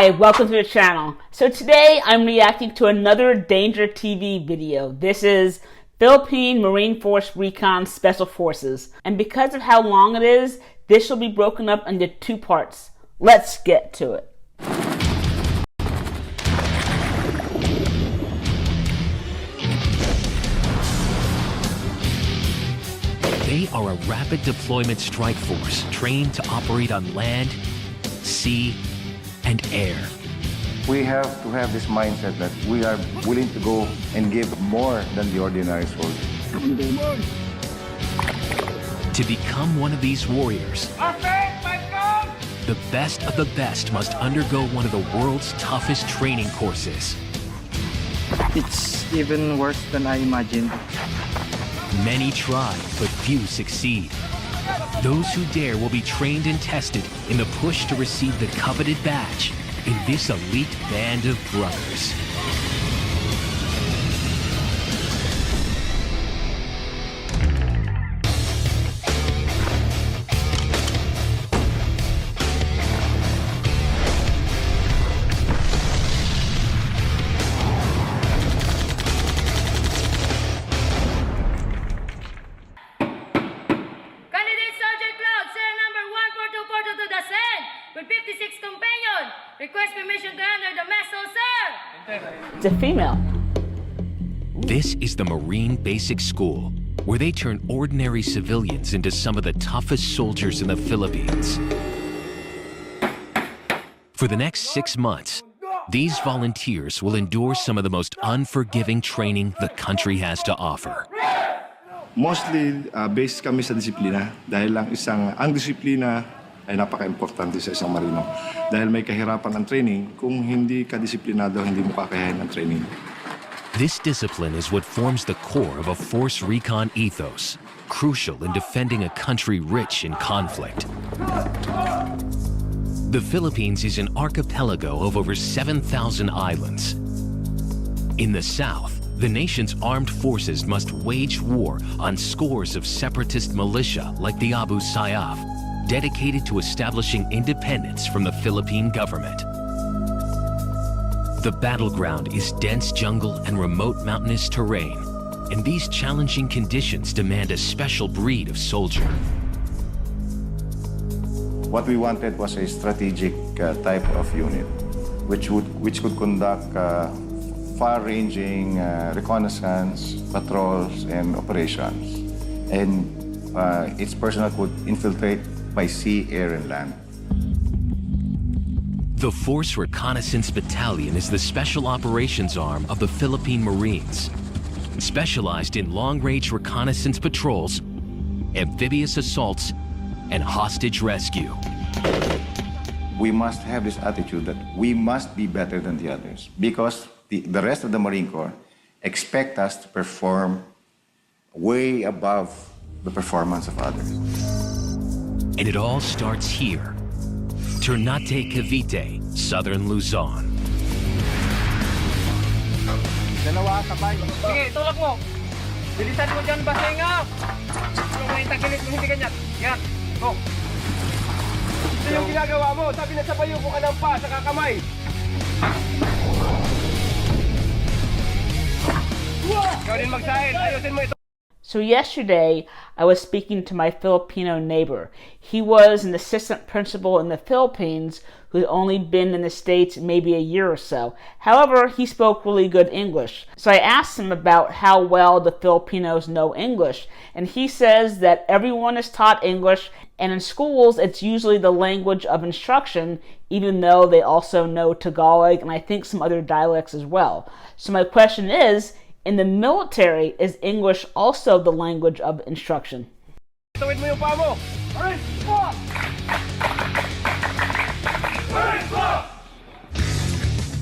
Hi, welcome to the channel. So today I'm reacting to another DangerTV video. This is Philippine Marine Force Recon Special Forces. And because of how long it is, this will be broken up into two parts. Let's get to it. They are a rapid deployment strike force trained to operate on land, sea, and air. We have to have this mindset that we are willing to go and give more than the ordinary soldier. To become one of these warriors, the best of the best must undergo one of the world's toughest training courses. It's even worse than I imagined. Many try, but few succeed. Those who dare will be trained and tested in the push to receive the coveted badge in this elite band of brothers. Request permission to enter the mess, sir! It's a female. This is the Marine Basic School, where they turn ordinary civilians into some of the toughest soldiers in the Philippines. For the next 6 months, these volunteers will endure some of the most unforgiving training the country has to offer. Mostly, based kami sa disiplina dahil lang ang disiplina ay napaka-importante sa isang marino. Dahil may kahirapan ang training, kung hindi ka disiplinado, hindi mo kakayahin ang training. This discipline is what forms the core of a force recon ethos, crucial in defending a country rich in conflict. The Philippines is an archipelago of over 7,000 islands. In the south, the nation's armed forces must wage war on scores of separatist militia like the Abu Sayyaf, dedicated to establishing independence from the Philippine government. The battleground is dense jungle and remote mountainous terrain, and these challenging conditions demand a special breed of soldier. What we wanted was a strategic type of unit, which could conduct far-ranging reconnaissance, patrols, and operations. And its personnel could infiltrate by sea, air, and land. The Force Reconnaissance Battalion is the special operations arm of the Philippine Marines, specialized in long-range reconnaissance patrols, amphibious assaults, and hostage rescue. We must have this attitude that we must be better than the others because the rest of the Marine Corps expect us to perform way above the performance of others. And it all starts here, Ternate, Cavite, Southern Luzon. Dalawa, sabay. Sige, tulak mo. Bilisan mo dyan, basenga. Kung may takilit mo, hindi ganyan. Yan, go. Ito yung ginagawa mo. Sabi na sabay yung ka ng pa sa kakamay. Ikaw din magsahin. Ayusin mo ito. So yesterday, I was speaking to my Filipino neighbor. He was an assistant principal in the Philippines who had only been in the States maybe a year or so. However, he spoke really good English. So I asked him about how well the Filipinos know English. And he says that everyone is taught English, and in schools, it's usually the language of instruction, even though they also know Tagalog and I think some other dialects as well. So my question is, in the military, is English also the language of instruction? Tawid mo yung paa mo.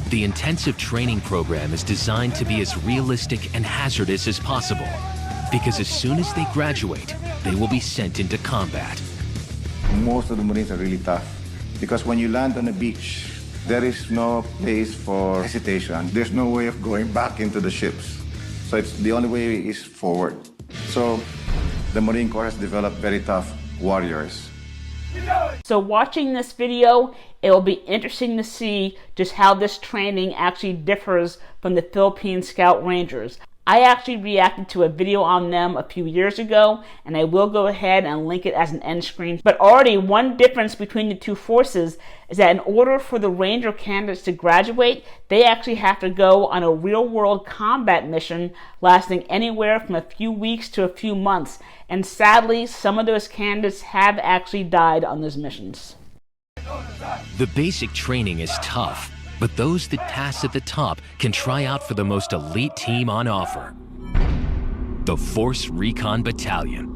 The intensive training program is designed to be as realistic and hazardous as possible, because as soon as they graduate, they will be sent into combat. Most of the Marines are really tough because when you land on a beach, there is no place for hesitation. There's no way of going back into the ships. So the only way is forward. So the Marine Corps has developed very tough warriors. So watching this video, It will be interesting to see just how this training actually differs from the Philippine Scout Rangers. I actually reacted to a video on them a few years ago, and I will go ahead and link it as an end screen. But already one difference between the two forces is that in order for the Ranger candidates to graduate, they actually have to go on a real-world combat mission lasting anywhere from a few weeks to a few months. And sadly, some of those candidates have actually died on those missions. The basic training is tough, but those that pass at the top can try out for the most elite team on offer. The Force Recon Battalion.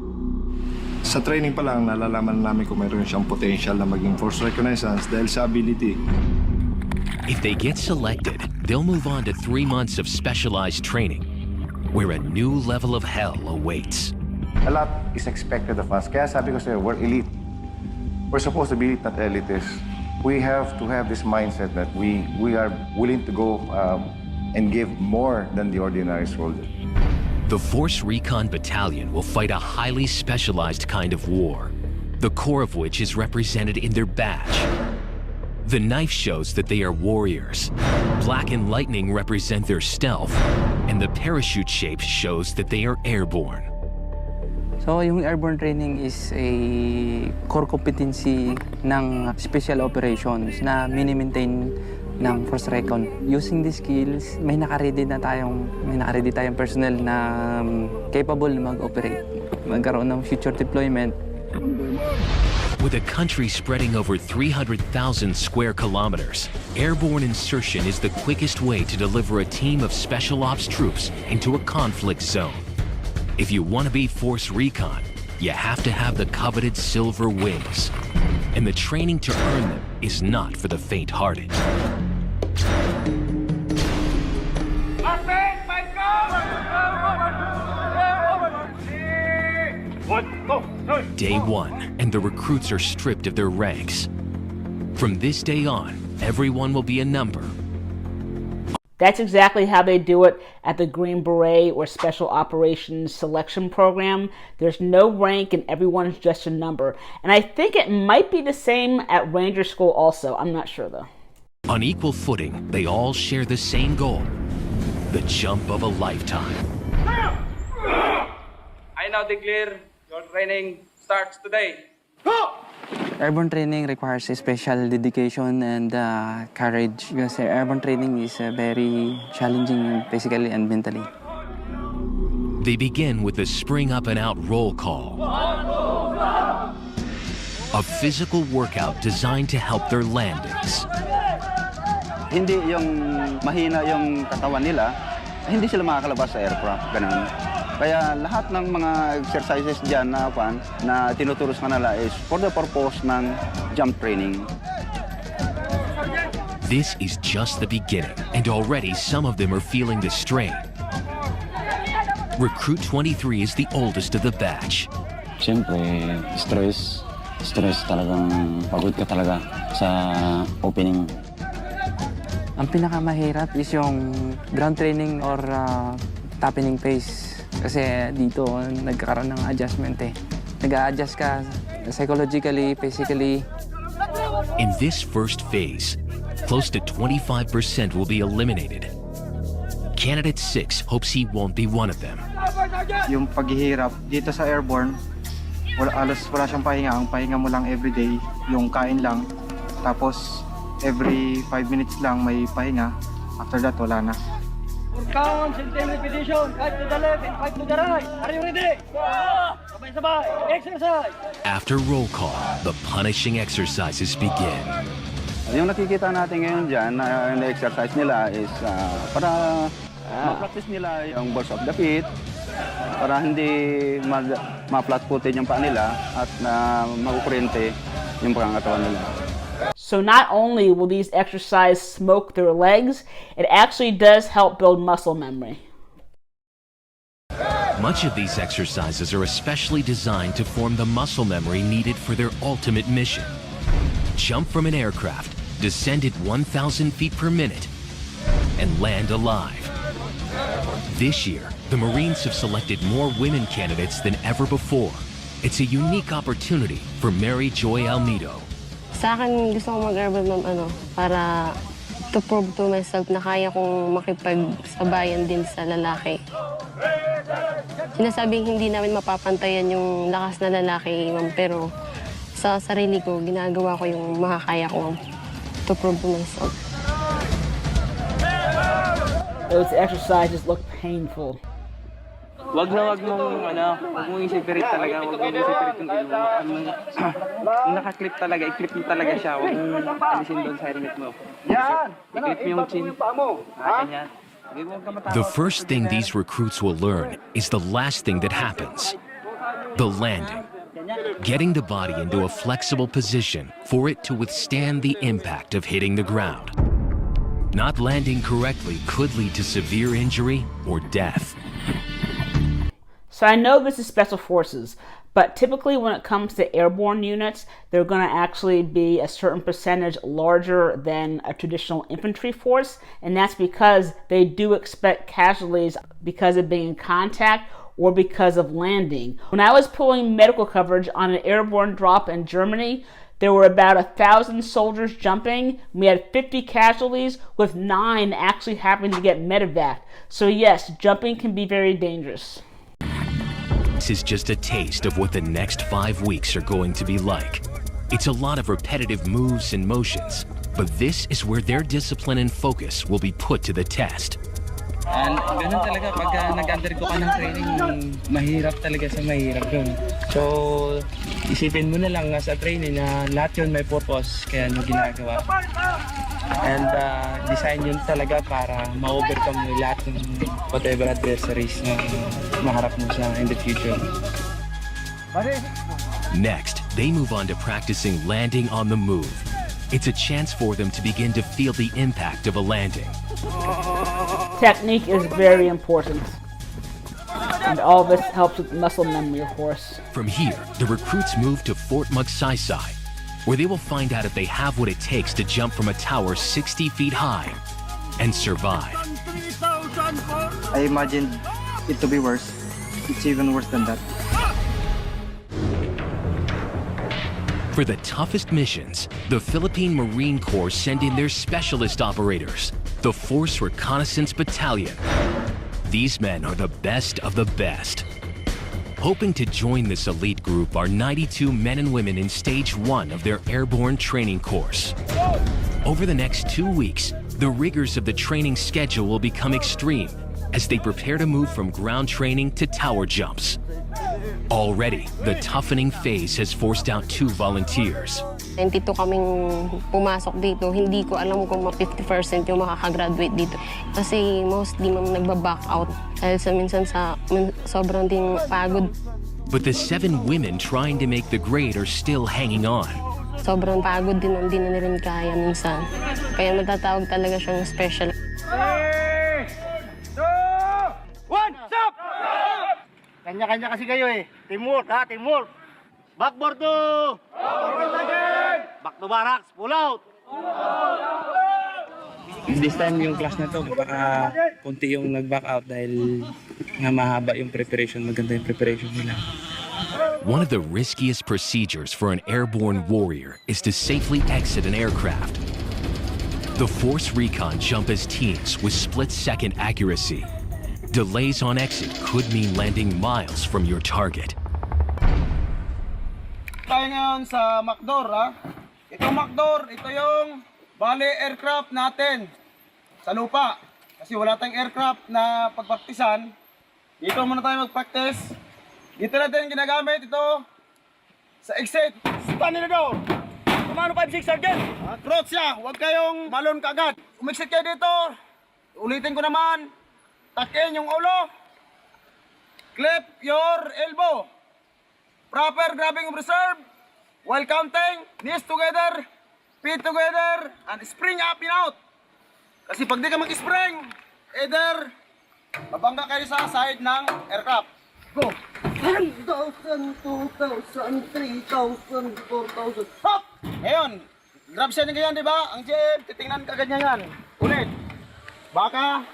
Sa training pa lang, nalalaman namin kung mayroon siyang potential na maging force reconnaissance dahil sa ability. If they get selected, they'll move on to 3 months of specialized training, where a new level of hell awaits. A lot is expected of us. Kaya sabi ko sa'yo, we're elite. We're supposed to be elite, not elitist. We have to have this mindset that we are willing to go and give more than the ordinary soldier. The Force Recon Battalion will fight a highly specialized kind of war, the core of which is represented in their badge. The knife shows that they are warriors. Black and lightning represent their stealth, and the parachute shape shows that they are airborne. So, yung airborne training is a core competency ng special operations na mini-maintain ng Force Recon. Using these skills, may naka-ready tayong personnel na capable na mag-operate, magkaroon ng future deployment. With a country spreading over 300,000 square kilometers, airborne insertion is the quickest way to deliver a team of special ops troops into a conflict zone. If you want to be Force Recon, you have to have the coveted silver wings. And the training to earn them is not for the faint-hearted. Day 1, and the recruits are stripped of their ranks. From this day on, everyone will be a number. That's exactly how they do it at the Green Beret or Special Operations Selection Program. There's no rank and everyone's just a number. And I think it might be the same at Ranger School also. I'm not sure though. On equal footing, they all share the same goal, the jump of a lifetime. I now declare your training starts today. Go! Airborne training requires a special dedication and courage because airborne training is very challenging physically and mentally. They begin with the spring up and out roll call, a physical workout designed to help their landings. Hindi yung mahina yung katawan nila, hindi sila makakalabas sa aircraft, ganun. Kaya lahat ng mga exercises dyan na tinuturo sa kanila is for the purpose ng jump training. This is just the beginning, and already some of them are feeling the strain. Recruit 23 is the oldest of the batch. Siyempre, stress talagang pagod ka talaga sa opening. Ang pinakamahirap is yung ground training or tapping phase. Kasi dito, nagkakaroon ng adjustment eh. Nag-a-adjust ka psychologically, physically. In this first phase, close to 25% will be eliminated. Candidate 6 hopes he won't be one of them. Yung paghihirap dito sa airborne, wala siyang pahinga. Ang pahinga mo lang everyday, yung kain lang. Tapos, every 5 minutes lang may pahinga. After that, wala na. Count, system repetition, right to the left and right to the right. Are you ready? Sabay-sabay, exercise. After roll call, the punishing exercises begin. Yung nakikita natin ngayon dyan na exercise nila is para ma-practice nila yung balls of the feet, para hindi ma-flat-footed yung paa nila at makukurente yung pangangatawan nila. So not only will these exercises smoke their legs, it actually does help build muscle memory. Much of these exercises are especially designed to form the muscle memory needed for their ultimate mission. Jump from an aircraft, descend at 1,000 feet per minute, and land alive. This year, the Marines have selected more women candidates than ever before. It's a unique opportunity for Mary Joy Almedo. Sa akin, gusto ko mag-airborne, ma'am, para to prove to myself na kaya kong makipagsabayan din sa lalaki. Sinasabing hindi namin mapapantayan yung lakas na lalaki, ma'am, pero sa sarili ko, ginagawa ko yung makakaya ko, ma'am, to prove to myself. Those exercises look painful. Wag mong i-separate talaga. Wag mong i-separate yung ilong mo. Kung naka-clip talaga, i-clip mo talaga siya. Wag mong alisin doon sa helmet mo. I-clip mo yung chin. Ganyan. The first thing these recruits will learn is the last thing that happens, the landing. Getting the body into a flexible position for it to withstand the impact of hitting the ground. Not landing correctly could lead to severe injury or death. So I know this is Special Forces, but typically when it comes to airborne units, they're going to actually be a certain percentage larger than a traditional infantry force, and that's because they do expect casualties because of being in contact or because of landing. When I was pulling medical coverage on an airborne drop in Germany, there were about 1,000 soldiers jumping. We had 50 casualties, with 9 actually having to get medevac. So yes, jumping can be very dangerous. This is just a taste of what the next 5 weeks are going to be like. It's a lot of repetitive moves and motions, but this is where their discipline and focus will be put to the test. And ganun talaga, pag nag-undergo ka ng training, mahirap talaga sa mahirap yun. So, isipin mo na lang sa training na lahat yun may purpose, kaya nyo ginagawa. And design yun talaga para ma-overcome mo lahat ng whatever adversaries na maharap mo sa in the future. Next, they move on to practicing landing on the move. It's a chance for them to begin to feel the impact of a landing. Technique is very important, and all this helps with muscle memory, of course. From here, the recruits move to Fort Magsaysay, where they will find out if they have what it takes to jump from a tower 60 feet high and survive. I imagined it to be worse. It's even worse than that. For the toughest missions, the Philippine Marine Corps send in their specialist operators, the Force Reconnaissance Battalion. These men are the best of the best. Hoping to join this elite group are 92 men and women in Stage 1 of their airborne training course. Over the next 2 weeks, the rigors of the training schedule will become extreme as they prepare to move from ground training to tower jumps. Already, the toughening phase has forced out 2 volunteers. 22 kaming pumasok dito, hindi ko alam kung 50% yung makakagraduate dito. Kasi mostly nagba-back out dahil minsan sobrang ding pagod. But the 7 women trying to make the grade are still hanging on. Sobrang pagod din, hindi na rin kaya minsan. Kaya matatawag talaga siyang special. 3, 2, 1, stop! Kanya-kanya kasi kayo eh. Teamwork ha, teamwork. Backboard to! Back to barracks, pull out! This time yung class na to, baka konti yung nag-back out dahil nga mahaba yung preparation, maganda yung preparation nila. One of the riskiest procedures for an airborne warrior is to safely exit an aircraft. The Force Recon jump as teams with split-second accuracy. Delays on exit could mean landing miles from your target. Tayo ngayon sa MacDor ha. Ito MacDor, ito yung bali aircraft natin sa lupa. Kasi wala tayong aircraft na pagpraktisan. Dito muna tayo mag-practice. Dito natin ginagamit ito sa exit. Stand nila daw. Kumano 5-6 again. Crouch siya, huwag kayong malon kagad. Umexit kayo dito. Ulitin ko naman. Takin yung ulo. Clip your elbow. Proper grabbing of reserve. While counting, knees together, feet together, and spring up and out. Kasi pag di ka mag-spring, either mabangga kayo sa side ng aircraft. Go! 1,000, 2,000, 3,000, 4,000. Hop! Ngayon, grab siya ng ganyan, di ba? Ang GM, titingnan ka ganyan yan. Ulit. Baka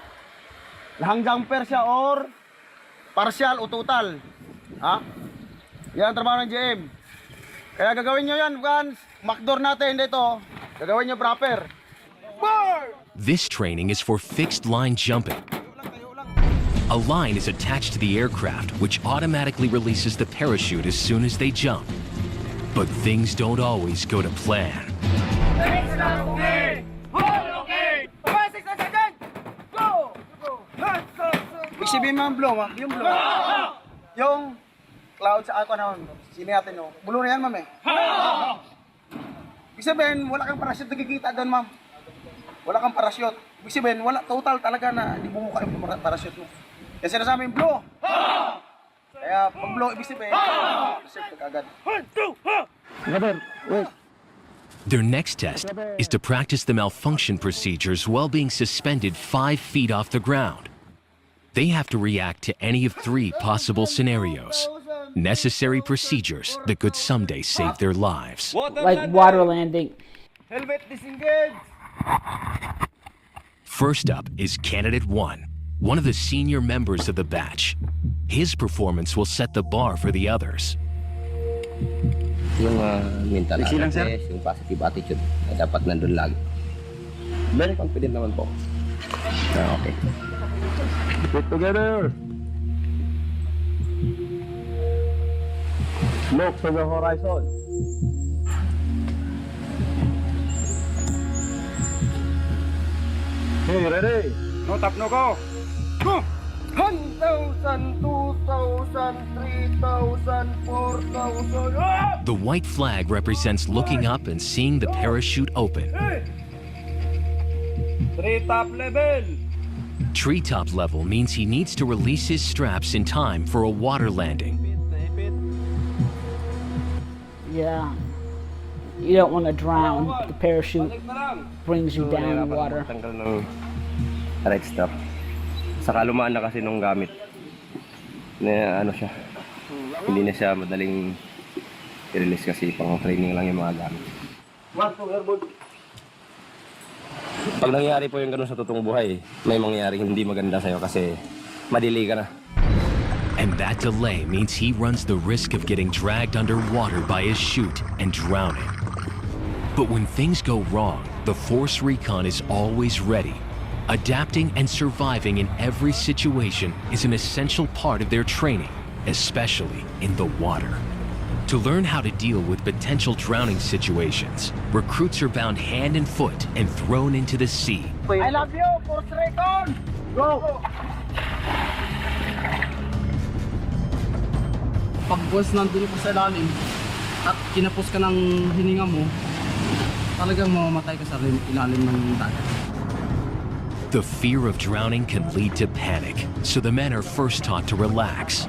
hang jumper siya or partial o total. Ha? Yan ang trabaho ng GM. Kaya gagawin nyo yan, Vans. Makdor natin dito. Gagawin nyo proper. This training is for fixed line jumping. A line is attached to the aircraft, which automatically releases the parachute as soon as they jump. But things don't always go to plan. Isipin mo yung blow, yung blow. Yung cloud sa ako na sini natin, no? Bulo na yan, ma'am, eh. Ibig sabihin, wala kang parachute nakikita doon, ma'am. Wala kang parachute. Ibig sabihin, wala total talaga na hindi bumuka yung parachute mo. Kasi sinasabi yung blow. Kaya pag blow, ibig sabihin, parachute ka agad. Their next test is to practice the malfunction procedures while being suspended 5 feet off the ground. They have to react to any of 3 possible scenarios. Necessary procedures that could someday save their lives. Like water landing. Helmet disengage. First up is Candidate 1, one of the senior members of the batch. His performance will set the bar for the others. Yung mental awareness, yung positive attitude na dapat nandun lagi. Very confident naman po. Okay. Get together. Look to the horizon. Hey, ready? No tap, no go. Go! 1,000, 2,000, 3,000, 4,000. The white flag represents looking up and seeing the parachute open. Treetop level. Treetop level means he needs to release his straps in time for a water landing. Yeah. You don't want to drown. The parachute brings you down in the water. Tanggal ng right strap. Saka lumaan na kasi nung gamit. Na ano siya. Hindi na siya madaling i-release kasi pang training lang yung mga gamit. Pag nangyari po yung ganun sa totoong buhay, may mangyaring hindi maganda sa'yo kasi madili ka na. And that delay means he runs the risk of getting dragged underwater by his chute and drowning. But when things go wrong, the Force Recon is always ready. Adapting and surviving in every situation is an essential part of their training, especially in the water. To learn how to deal with potential drowning situations, recruits are bound hand and foot and thrown into the sea. I love you, Force Recon! Go! Pag once nandun ka sa ilalim at kinapos ka ng hininga mo, talagang mamamatay ka sa ilalim ng dagat. The fear of drowning can lead to panic, so the men are first taught to relax.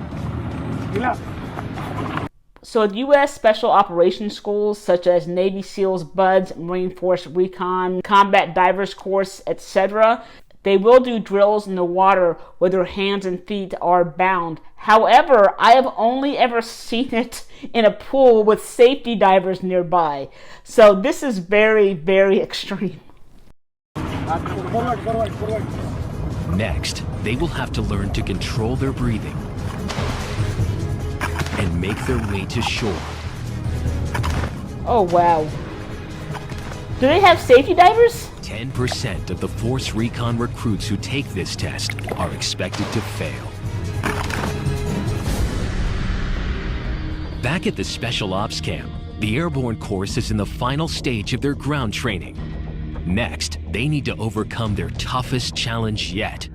So U.S. Special Operations schools such as Navy SEALs, BUDS, Marine Force Recon, Combat Divers Course, etc., they will do drills in the water where their hands and feet are bound. However, I have only ever seen it in a pool with safety divers nearby. So this is very, very extreme. Next, they will have to learn to control their breathing and make their way to shore. Oh, wow. Do they have safety divers? 10% of the Force Recon recruits who take this test are expected to fail. Back at the Special Ops Camp, the Airborne Course is in the final stage of their ground training. Next, they need to overcome their toughest challenge yet.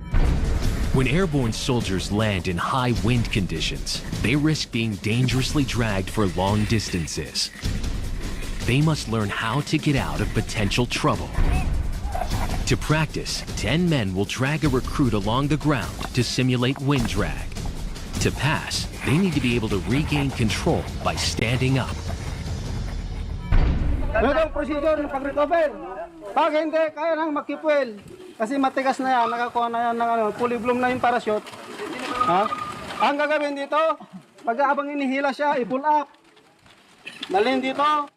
When airborne soldiers land in high wind conditions, they risk being dangerously dragged for long distances. They must learn how to get out of potential trouble. To practice, 10 men will drag a recruit along the ground to simulate wind drag. To pass, they need to be able to regain control by standing up. Ganitong procedure ng pag-recover. Pag hindi, kaya nang magkipuel. Kasi matigas na yan, nakakuha na yan ng fully blown na yung parachute. Ha? Ang gagawin dito, pag habang inihila siya, i-pull up. Dalhin dito.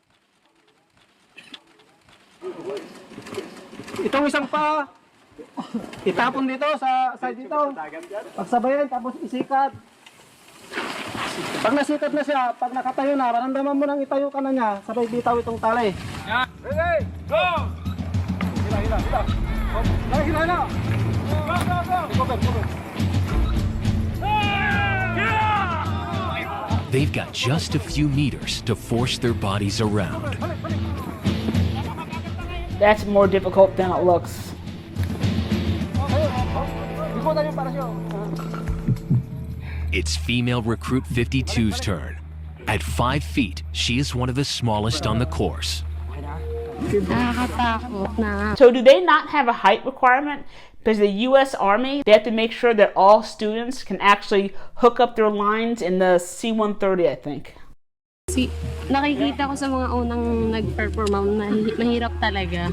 Itong isang pa, itapon dito sa side dito. Pagsabayan, tapos isikat. Pag nasikat na siya, pag nakatayo na, maramdaman mo nang itayo ka na niya, sabay bitaw itong tali. Ready, go! Hila. Hila. Go. They've got just a few meters to force their bodies around. That's more difficult than it looks. It's female recruit 52's turn. At 5 feet, she is one of the smallest on the course. Nakakatakot na. So do they not have a height requirement? Because the U.S. Army, they have to make sure that all students can actually hook up their lines in the C-130, I think. Nakikita ko sa mga unang nag-perform, mahirap talaga.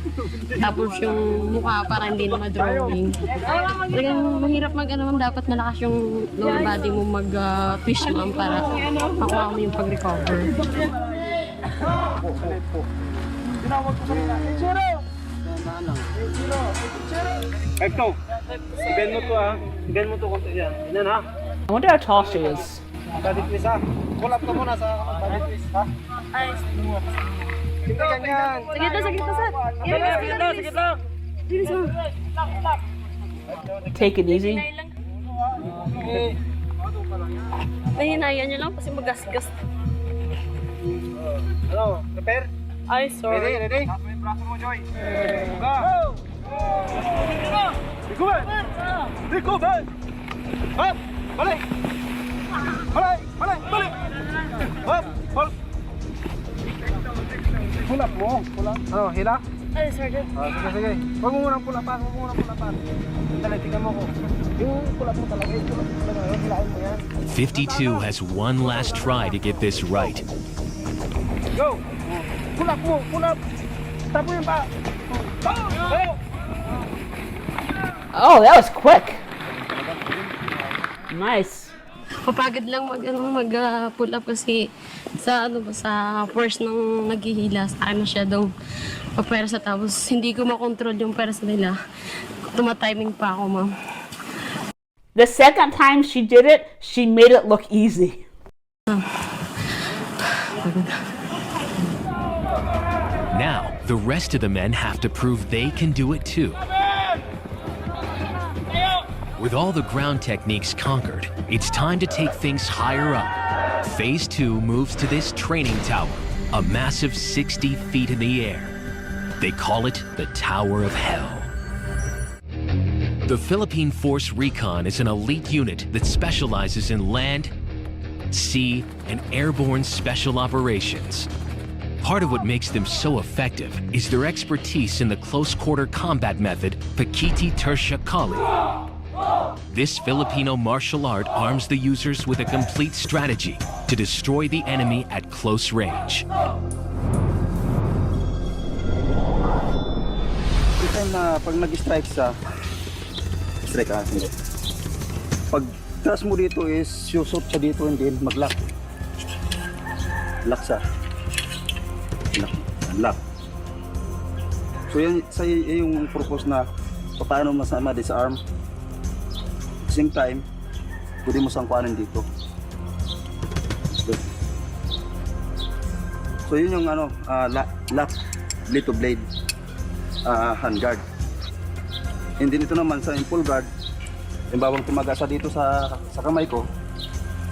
Tapos yung mukha parang hindi na ma-drawing. Talagang mahirap dapat malakas yung lower body mo mag-twist mo para makuha mo yung pag-recover. Ito, ibend mo to ibend mo to konti yan. Yan ha. I wonder how tall she is. Body twist ha. Pull up ka muna sa body twist ha. Ay. Hindi ganyan. Sige to, sir. Sige lang. Take it easy. Mahinayan niyo lang kasi magasgas. Hello, prepare? Ay, sorry. Ready? Tapo yung braso mo, Joy. Go! Recover! Up! Balik! Up! Hold! Pull up mo. Ano, hila? Ay, Sergeant. Sige. Huwag mo munang pulapan. Dali, tingnan mo ko. Yung pulap mo talaga. Hilain mo yan. 52 has one last try to get this right. Go! Pull up! Tapo yung pa! Go! Oh, that was quick. Nice. Papagod lang mag-pull up kasi sa force ng naghihila sa akin masyadong papersa tapos hindi ko makontrol yung persa nila. Tumatiming pa ako, ma'am. The second time she did it, she made it look easy. Now, the rest of the men have to prove they can do it too. With all the ground techniques conquered, it's time to take things higher up. Phase 2 moves to this training tower, a massive 60 feet in the air. They call it the Tower of Hell. The Philippine Force Recon is an elite unit that specializes in land, sea, and airborne special operations. Part of what makes them so effective is their expertise in the close-quarter combat method, Pakiti Tersha Kali. This Filipino martial art arms the users with a complete strategy to destroy the enemy at close range. Every time na pag nag-strike sa strike atin. Pag tras mo dito is susot siya dito and then mag-lock. Lock siya. Lock. So yan yung purpose na paano masama disarm. Same time, pwede mo sangkuanan dito. So yun yung lock, blade to blade, hand guard. And then ito naman sa full guard, yung bawang tumaga siya dito sa kamay ko,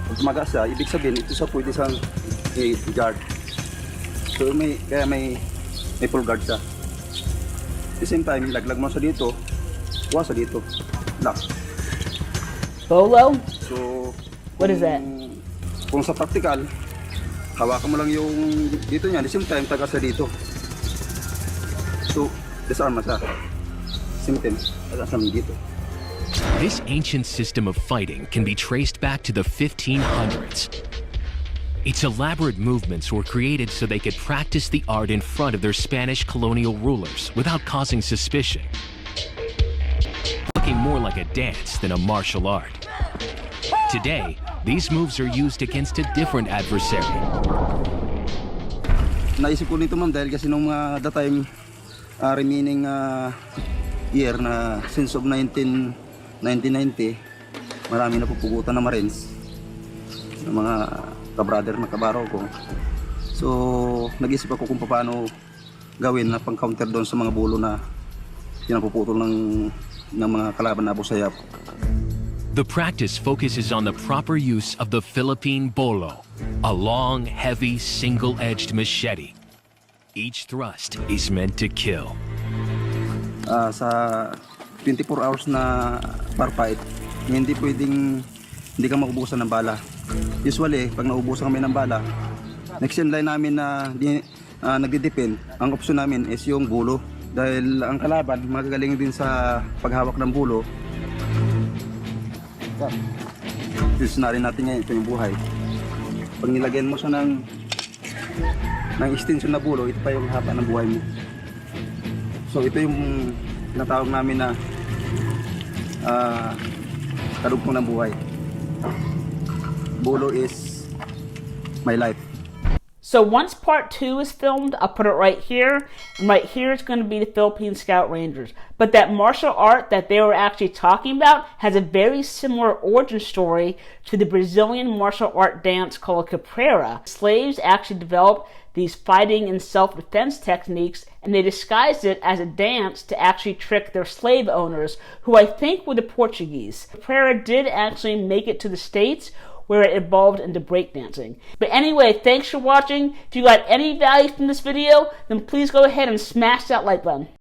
pag tumaga siya, ibig sabihin ito siya pwede siyang guard. So kaya may full guard siya. At the same time, laglag mo siya dito, kuha siya dito, lock. Bolo? So, what is that? Kung sa practical, hawakan mo lang yung dito niya, at the same time, taga sa dito. So, disarm na siya. Same time, taga sa dito. This ancient system of fighting can be traced back to the 1500s. Its elaborate movements were created so they could practice the art in front of their Spanish colonial rulers without causing suspicion. Looking more like a dance than a martial art. Today, these moves are used against a different adversary. Naisip ko nito ma'am dahil kasi nung that time remaining year na since of 1990, marami na pupugutan na Marines. ng mga kabrother na kabaro ko. So, nag-isip ako kung paano gawin na pang-counter doon sa mga bulo na pinapuputol ng mga kalaban na busayap. The practice focuses on the proper use of the Philippine bolo, a long, heavy, single-edged machete. Each thrust is meant to kill. Sa 24 hours na bar fight, hindi ka maubusan ng bala. Usually, pag naubusan kami ng bala, next in line namin na nagdidepend, ang option namin is yung bulo. Dahil ang kalaban, magagaling din sa paghawak ng bulo. Use na rin natin ngayon, ito yung buhay. Pag nilagyan mo siya ng extension na bulo, ito pa yung haba ng buhay mo. So ito yung tinatawag namin na kadugtong ng buhay. Bulo is my life. So once part 2 is filmed, I'll put it right here, and right here is going to be the Philippine Scout Rangers. But that martial art that they were actually talking about has a very similar origin story to the Brazilian martial art dance called capoeira. Slaves actually developed these fighting and self-defense techniques, and they disguised it as a dance to actually trick their slave owners, who I think were the Portuguese. Capoeira did actually make it to the States, where it evolved into breakdancing. But anyway, thanks for watching. If you got any value from this video, then please go ahead and smash that like button.